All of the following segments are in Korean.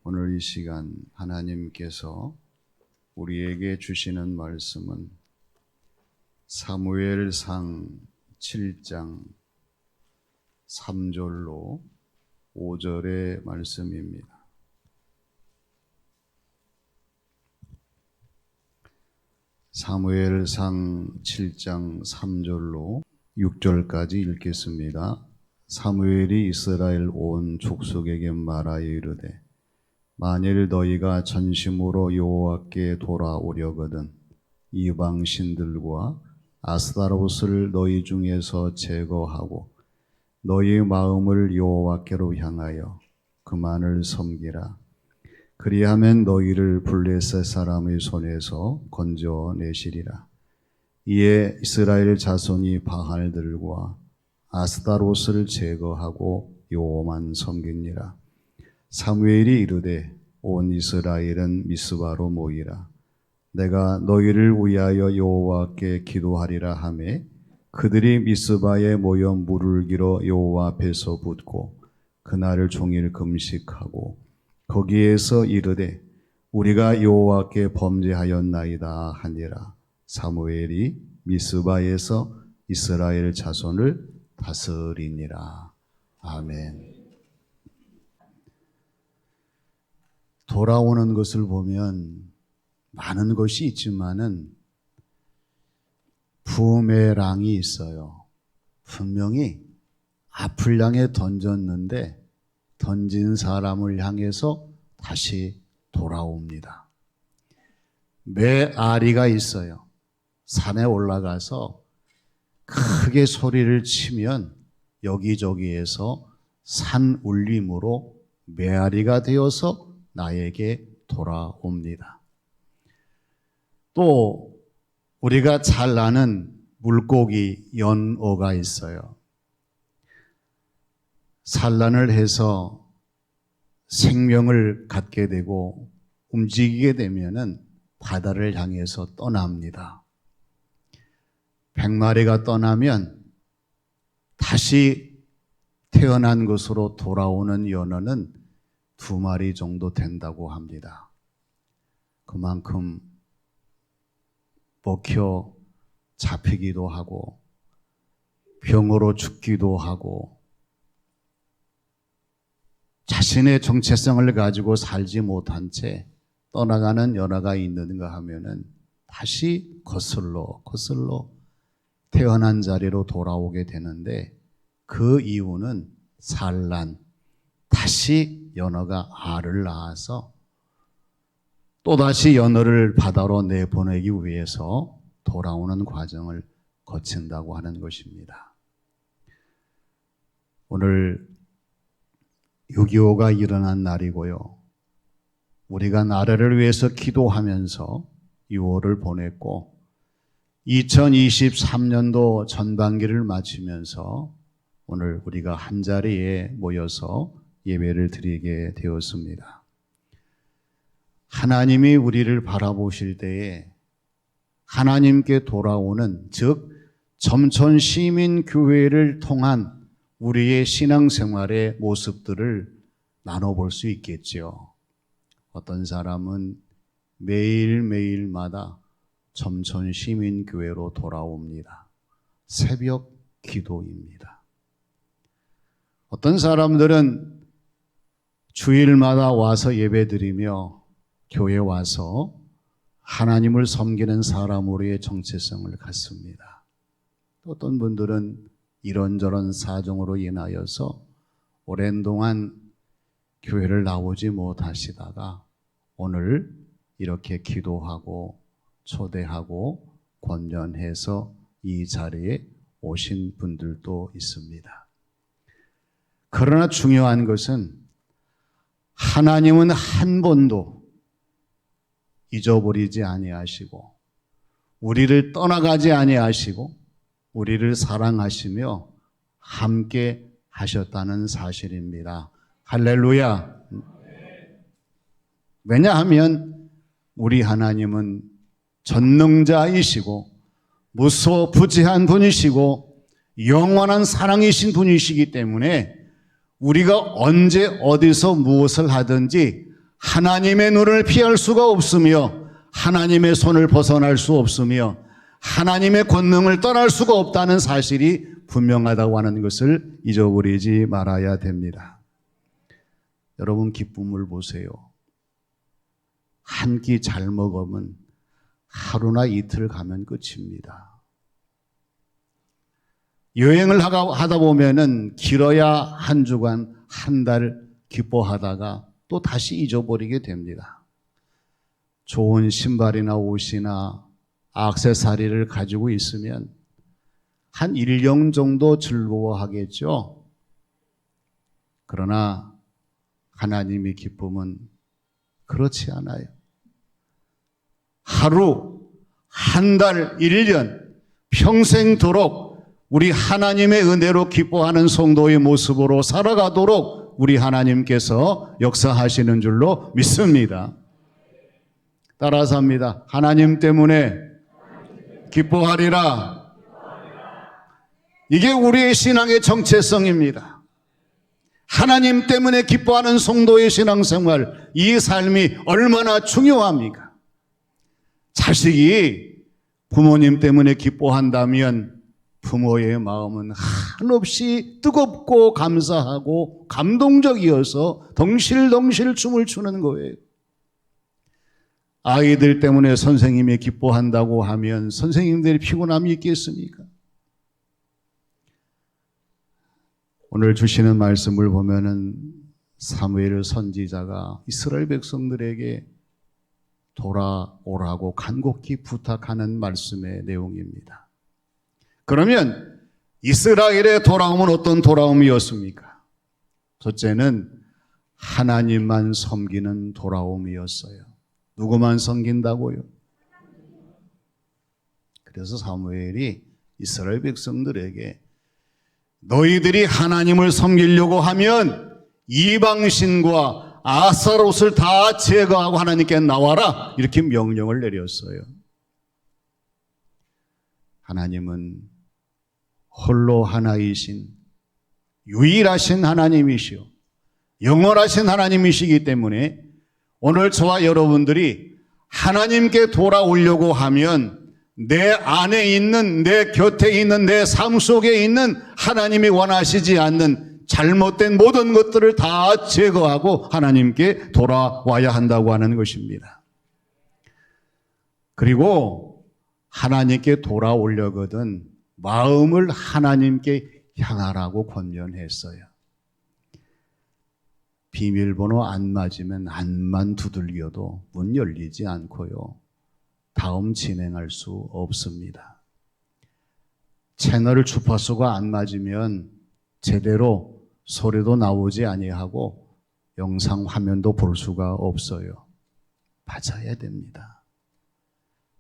오늘 이 시간 하나님께서 우리에게 주시는 말씀은 사무엘상 7장 3절로 5절의 말씀입니다. 사무엘상 7장 3절로 6절까지 읽겠습니다. 사무엘이 이스라엘 온 족속에게 말하여 이르되 만일 너희가 전심으로 여호와께 돌아오려거든 이방 신들과 아스타롯을 너희 중에서 제거하고 너희의 마음을 여호와께로 향하여 그만을 섬기라. 그리하면 너희를 블레셋 사람의 손에서 건져내시리라. 이에 이스라엘 자손이 바알들과 아스타롯을 제거하고 여호와만 섬기니라. 사무엘이 이르되 온 이스라엘은 미스바로 모이라. 내가 너희를 위하여 여호와께 기도하리라 하매 그들이 미스바에 모여 물을 길어 여호와 앞에서 붓고 그날을 종일 금식하고 거기에서 이르되 우리가 여호와께 범죄하였나이다 하니라. 사무엘이 미스바에서 이스라엘 자손을 다스리니라. 아멘. 돌아오는 것을 보면 많은 것이 있지만은 부메랑이 있어요. 분명히 앞을 향해 던졌는데 던진 사람을 향해서 다시 돌아옵니다. 메아리가 있어요. 산에 올라가서 크게 소리를 치면 여기저기에서 산 울림으로 메아리가 되어서 나에게 돌아옵니다. 또 우리가 잘 아는 물고기 연어가 있어요. 산란을 해서 생명을 갖게 되고 움직이게 되면은 바다를 향해서 떠납니다. 100마리가 떠나면 다시 태어난 것으로 돌아오는 연어는 2마리 정도 된다고 합니다. 그만큼 먹혀 잡히기도 하고 병으로 죽기도 하고 자신의 정체성을 가지고 살지 못한 채 떠나가는 연어가 있는가 하면은 다시 거슬러 태어난 자리로 돌아오게 되는데 그 이유는 산란, 다시 연어가 알을 낳아서 또다시 연어를 바다로 내보내기 위해서 돌아오는 과정을 거친다고 하는 것입니다. 오늘 6.25가 일어난 날이고요. 우리가 나라를 위해서 기도하면서 6월을 보냈고 2023년도 전반기를 마치면서 오늘 우리가 한자리에 모여서 예배를 드리게 되었습니다. 하나님이 우리를 바라보실 때에 하나님께 돌아오는, 즉 점천시민교회를 통한 우리의 신앙생활의 모습들을 나눠볼 수 있겠죠. 어떤 사람은 매일매일마다 점천시민교회로 돌아옵니다. 새벽 기도입니다. 어떤 사람들은 주일마다 와서 예배드리며 교회 와서 하나님을 섬기는 사람으로의 정체성을 갖습니다. 어떤 분들은 이런저런 사정으로 인하여서 오랜 동안 교회를 나오지 못하시다가 오늘 이렇게 기도하고 초대하고 권면해서 이 자리에 오신 분들도 있습니다. 그러나 중요한 것은 하나님은 한 번도 잊어버리지 아니하시고 우리를 떠나가지 아니하시고 우리를 사랑하시며 함께 하셨다는 사실입니다. 할렐루야. 왜냐하면 우리 하나님은 전능자이시고 무소부지한 분이시고 영원한 사랑이신 분이시기 때문에 우리가 언제 어디서 무엇을 하든지 하나님의 눈을 피할 수가 없으며 하나님의 손을 벗어날 수 없으며 하나님의 권능을 떠날 수가 없다는 사실이 분명하다고 하는 것을 잊어버리지 말아야 됩니다. 여러분, 기쁨을 보세요. 한 끼 잘 먹으면 하루나 이틀 가면 끝입니다. 여행을 하다 보면은 길어야 한 주간, 한 달 기뻐하다가 또 다시 잊어버리게 됩니다. 좋은 신발이나 옷이나 액세서리를 가지고 있으면 한 1년 정도 즐거워하겠죠. 그러나 하나님의 기쁨은 그렇지 않아요. 하루, 한 달, 1년, 평생도록 우리 하나님의 은혜로 기뻐하는 성도의 모습으로 살아가도록 우리 하나님께서 역사하시는 줄로 믿습니다. 따라서 합니다. 하나님 때문에 기뻐하리라. 이게 우리의 신앙의 정체성입니다. 하나님 때문에 기뻐하는 성도의 신앙생활, 이 삶이 얼마나 중요합니까? 자식이 부모님 때문에 기뻐한다면 부모의 마음은 한없이 뜨겁고 감사하고 감동적이어서 덩실덩실 춤을 추는 거예요. 아이들 때문에 선생님이 기뻐한다고 하면 선생님들이 피곤함이 있겠습니까? 오늘 주시는 말씀을 보면은 사무엘 선지자가 이스라엘 백성들에게 돌아오라고 간곡히 부탁하는 말씀의 내용입니다. 그러면 이스라엘의 돌아옴은 어떤 돌아옴이었습니까? 첫째는 하나님만 섬기는 돌아옴이었어요. 누구만 섬긴다고요? 그래서 사무엘이 이스라엘 백성들에게 너희들이 하나님을 섬기려고 하면 이방신과 아스타롯을 다 제거하고 하나님께 나와라, 이렇게 명령을 내렸어요. 하나님은 홀로 하나이신 유일하신 하나님이시오, 영원하신 하나님이시기 때문에 오늘 저와 여러분들이 하나님께 돌아오려고 하면 내 안에 있는, 내 곁에 있는, 내 삶 속에 있는 하나님이 원하시지 않는 잘못된 모든 것들을 다 제거하고 하나님께 돌아와야 한다고 하는 것입니다. 그리고 하나님께 돌아오려거든 마음을 하나님께 향하라고 권면했어요. 비밀번호 안 맞으면 안만 두들겨도 문 열리지 않고요, 다음 진행할 수 없습니다. 채널 주파수가 안 맞으면 제대로 소리도 나오지 아니하고 영상 화면도 볼 수가 없어요. 맞아야 됩니다.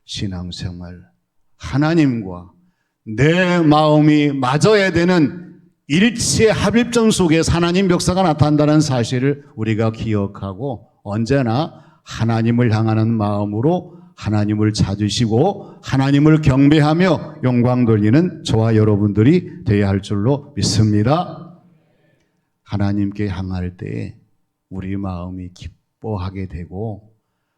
신앙생활, 하나님과 내 마음이 맞아야 되는 일체 합일점 속에 하나님 역사가 나타난다는 사실을 우리가 기억하고 언제나 하나님을 향하는 마음으로 하나님을 찾으시고 하나님을 경배하며 영광 돌리는 저와 여러분들이 되어야 할 줄로 믿습니다. 하나님께 향할 때에 우리 마음이 기뻐하게 되고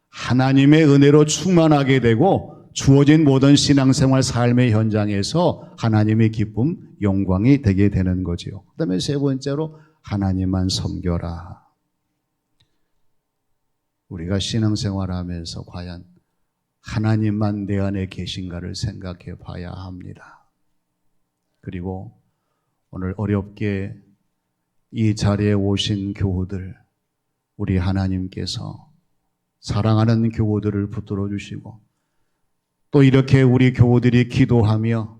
하나님의 은혜로 충만하게 되고 주어진 모든 신앙생활 삶의 현장에서 하나님의 기쁨, 영광이 되게 되는 거지요. 그 다음에 세 번째로 하나님만 섬겨라. 우리가 신앙생활하면서 과연 하나님만 내 안에 계신가를 생각해 봐야 합니다. 그리고 오늘 어렵게 이 자리에 오신 교우들, 우리 하나님께서 사랑하는 교우들을 붙들어 주시고 또 이렇게 우리 교우들이 기도하며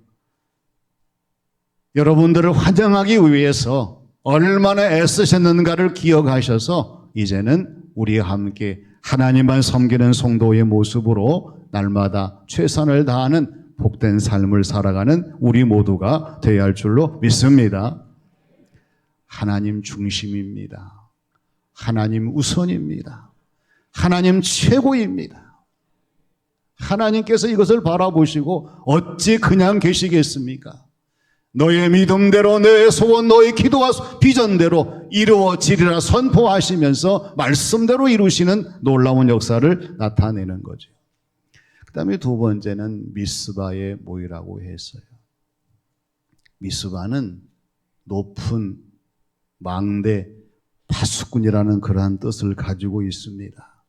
여러분들을 환영하기 위해서 얼마나 애쓰셨는가를 기억하셔서 이제는 우리와 함께 하나님만 섬기는 성도의 모습으로 날마다 최선을 다하는 복된 삶을 살아가는 우리 모두가 되어야 할 줄로 믿습니다. 하나님 중심입니다. 하나님 우선입니다. 하나님 최고입니다. 하나님께서 이것을 바라보시고 어찌 그냥 계시겠습니까? 너의 믿음대로 내 소원 너의 기도와 비전대로 이루어지리라 선포하시면서 말씀대로 이루시는 놀라운 역사를 나타내는 거죠. 그 다음에 두 번째는 미스바의 모이라고 했어요. 미스바는 높은 망대 파수꾼이라는 그러한 뜻을 가지고 있습니다.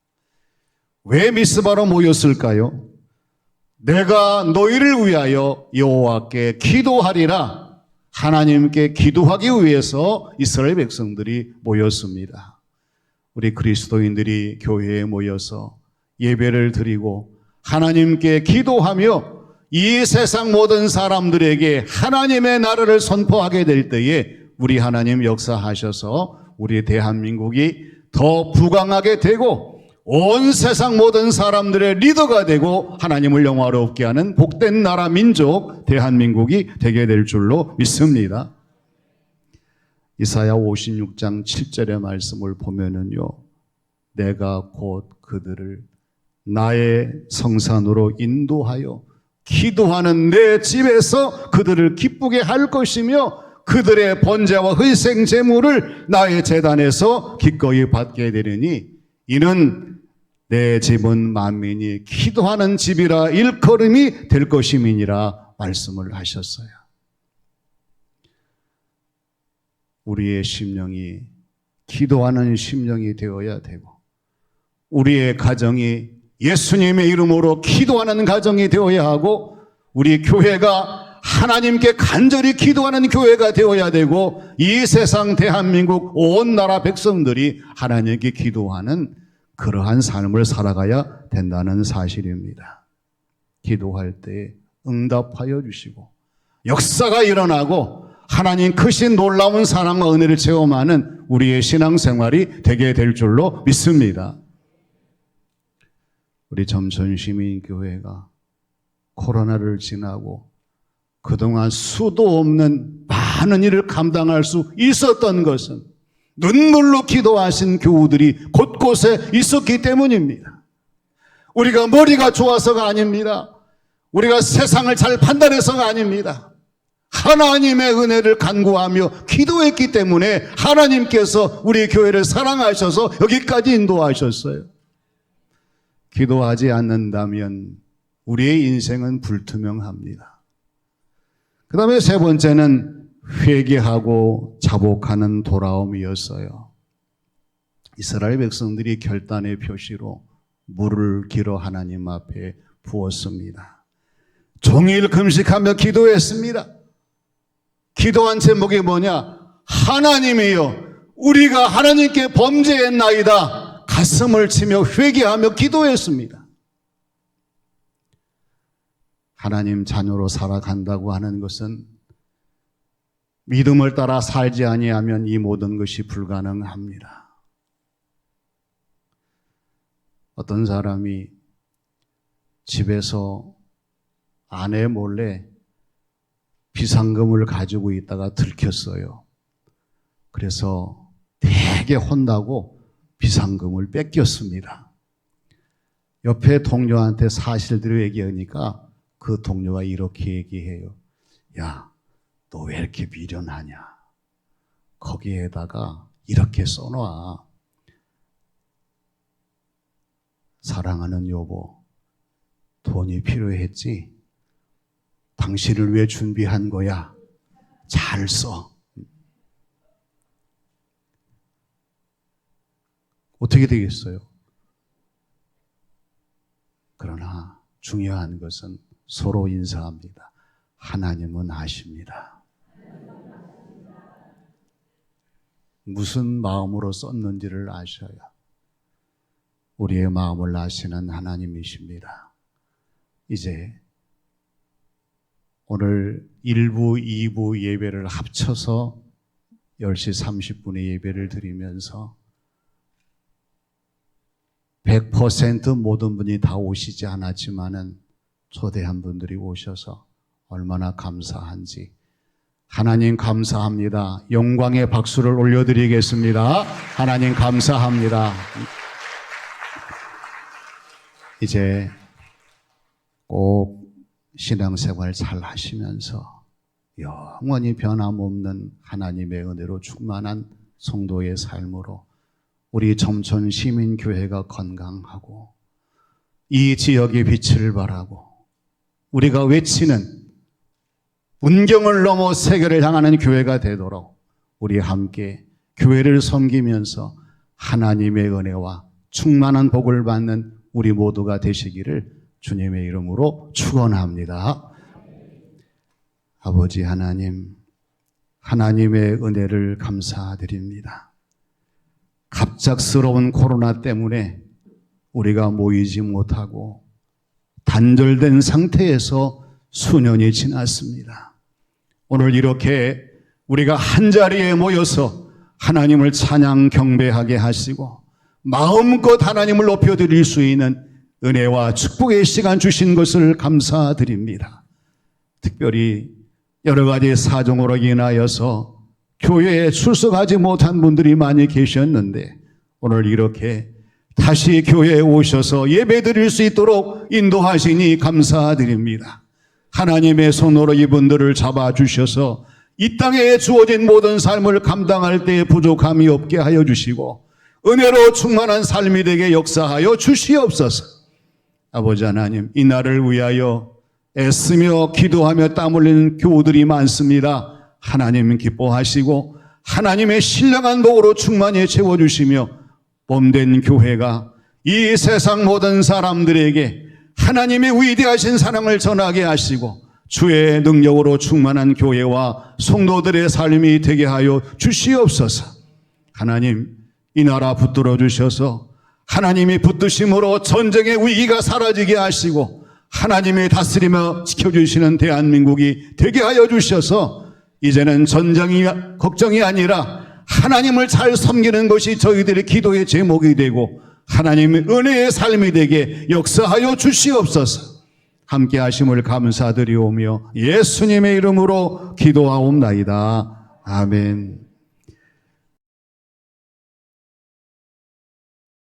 왜 미스바로 모였을까요? 내가 너희를 위하여 여호와께 기도하리라 하나님께 기도하기 위해서 이스라엘 백성들이 모였습니다. 우리 그리스도인들이 교회에 모여서 예배를 드리고 하나님께 기도하며 이 세상 모든 사람들에게 하나님의 나라를 선포하게 될 때에 우리 하나님 역사하셔서 우리 대한민국이 더 부강하게 되고 온 세상 모든 사람들의 리더가 되고 하나님을 영화롭게 하는 복된 나라 민족 대한민국이 되게 될 줄로 믿습니다. 이사야 56장 7절의 말씀을 보면은요, 내가 곧 그들을 나의 성산으로 인도하여 기도하는 내 집에서 그들을 기쁘게 할 것이며 그들의 번제와 희생 제물을 나의 제단에서 기꺼이 받게 되리니 이는 내 집은 만민이 기도하는 집이라 일컬음이 될 것임이니라 말씀을 하셨어요. 우리의 심령이 기도하는 심령이 되어야 되고 우리의 가정이 예수님의 이름으로 기도하는 가정이 되어야 하고 우리 교회가 하나님께 간절히 기도하는 교회가 되어야 되고 이 세상 대한민국 온 나라 백성들이 하나님께 기도하는 그러한 삶을 살아가야 된다는 사실입니다. 기도할 때 응답하여 주시고 역사가 일어나고 하나님 크신 놀라운 사랑과 은혜를 체험하는 우리의 신앙생활이 되게 될 줄로 믿습니다. 우리 점천시민교회가 코로나를 지나고 그동안 수도 없는 많은 일을 감당할 수 있었던 것은 눈물로 기도하신 교우들이 곳곳에 있었기 때문입니다. 우리가 머리가 좋아서가 아닙니다. 우리가 세상을 잘 판단해서가 아닙니다. 하나님의 은혜를 간구하며 기도했기 때문에 하나님께서 우리 교회를 사랑하셔서 여기까지 인도하셨어요. 기도하지 않는다면 우리의 인생은 불투명합니다. 그 다음에 세 번째는 회개하고 자복하는 돌아옴이었어요. 이스라엘 백성들이 결단의 표시로 물을 길어 하나님 앞에 부었습니다. 종일 금식하며 기도했습니다. 기도한 제목이 뭐냐? 하나님이여 우리가 하나님께 범죄했나이다. 가슴을 치며 회개하며 기도했습니다. 하나님 자녀로 살아간다고 하는 것은 믿음을 따라 살지 아니하면 이 모든 것이 불가능합니다. 어떤 사람이 집에서 아내 몰래 비상금을 가지고 있다가 들켰어요. 그래서 되게 혼나고 비상금을 뺏겼습니다. 옆에 동료한테 사실대로 얘기하니까 그 동료가 이렇게 얘기해요. 야, 너 왜 이렇게 미련하냐? 거기에다가 이렇게 써놔. 사랑하는 여보, 돈이 필요했지? 당신을 왜 준비한 거야? 잘 써. 어떻게 되겠어요? 그러나 중요한 것은 서로 인사합니다. 하나님은 아십니다. 무슨 마음으로 썼는지를 아셔야 우리의 마음을 아시는 하나님이십니다. 이제 오늘 1부, 2부 예배를 합쳐서 10시 30분에 예배를 드리면서 100% 모든 분이 다 오시지 않았지만은 초대한 분들이 오셔서 얼마나 감사한지 하나님 감사합니다. 영광의 박수를 올려드리겠습니다. 하나님 감사합니다. 이제 꼭 신앙생활 잘 하시면서 영원히 변함없는 하나님의 은혜로 충만한 성도의 삶으로 우리 점천 시민교회가 건강하고 이 지역의 빛을 발하고 우리가 외치는 운경을 넘어 세계를 향하는 교회가 되도록 우리 함께 교회를 섬기면서 하나님의 은혜와 충만한 복을 받는 우리 모두가 되시기를 주님의 이름으로 축원합니다. 아버지 하나님, 하나님의 은혜를 감사드립니다. 갑작스러운 코로나 때문에 우리가 모이지 못하고 단절된 상태에서 수년이 지났습니다. 오늘 이렇게 우리가 한자리에 모여서 하나님을 찬양 경배하게 하시고 마음껏 하나님을 높여드릴 수 있는 은혜와 축복의 시간 주신 것을 감사드립니다. 특별히 여러 가지 사정으로 인하여서 교회에 출석하지 못한 분들이 많이 계셨는데 오늘 이렇게 다시 교회에 오셔서 예배드릴 수 있도록 인도하시니 감사드립니다. 하나님의 손으로 이분들을 잡아주셔서 이 땅에 주어진 모든 삶을 감당할 때 부족함이 없게 하여 주시고 은혜로 충만한 삶이 되게 역사하여 주시옵소서. 아버지 하나님, 이 날을 위하여 애쓰며 기도하며 땀 흘리는 교우들이 많습니다. 하나님 기뻐하시고 하나님의 신령한 복으로 충만히 채워주시며 몸된 교회가 이 세상 모든 사람들에게 하나님의 위대하신 사랑을 전하게 하시고 주의 능력으로 충만한 교회와 성도들의 삶이 되게 하여 주시옵소서. 하나님, 이 나라 붙들어 주셔서 하나님이 붙드심으로 전쟁의 위기가 사라지게 하시고 하나님이 다스리며 지켜주시는 대한민국이 되게 하여 주셔서 이제는 전쟁이 걱정이 아니라 하나님을 잘 섬기는 것이 저희들의 기도의 제목이 되고 하나님의 은혜의 삶이 되게 역사하여 주시옵소서. 함께 하심을 감사드리오며 예수님의 이름으로 기도하옵나이다. 아멘.